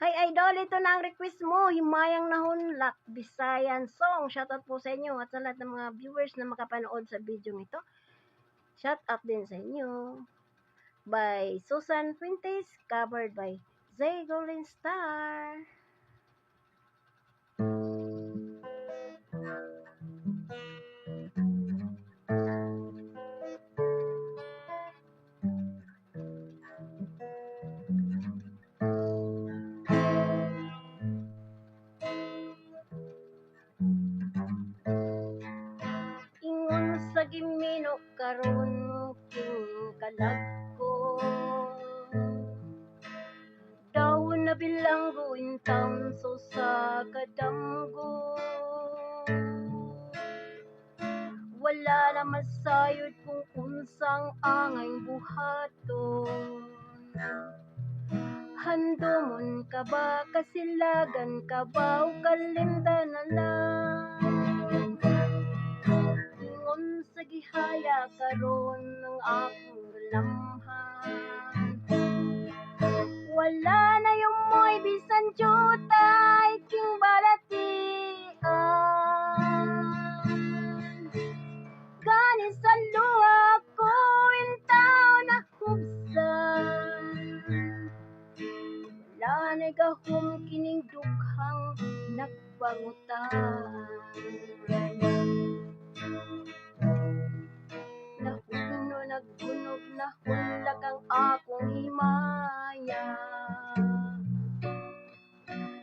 Hi Idol, ito na ang request mo, Himayang Nahunlak, Visayan song. Shoutout po sa inyo at sa lahat ng mga viewers na makapanood sa video ito. Shoutout din sa inyo. By Susan Fuentes, covered by Zay Golden Star. Ingon sa gimino karon king kalagko, daw na bilanggo intang so sa kadamgo. Wala na masayod kung unsang angay buhaton. Handomon ka ba, kasilagan ka ba, o kalimta na lang? Ingon sa gihaya karon ng akong galamhan. Wala na yung mo'y bisan jutay king balatian. Gani sa luha ko intaw na hubsan. Wala na gahom kining dughang nagpangutan. Nahuno nagbunog nahunlak ang akong himaya.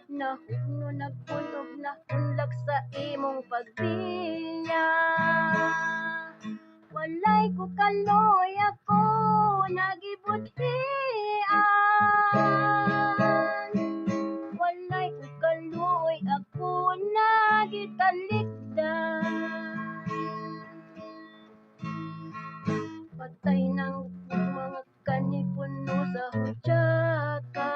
Nahuno nagbunog nahunlak sa imong pagbiya. Walay ko kaloy ako nagibudhian. Walay ko kaloy ako nagitalikdan. Patay ng mga kanipuno sa hudyata.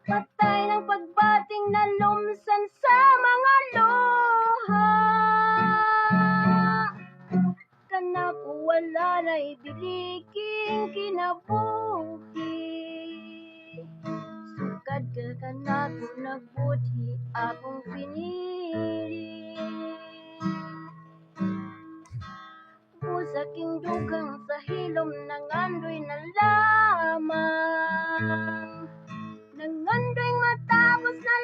Patay ng pagbating na lumsan sa mga luha. Kanako wala na ibiliking kinabuhi. Sukad ka kanako nagbudhi akong pinili. Saking dugang sa hilom nangandoy na lamang. Nangandoy matapos na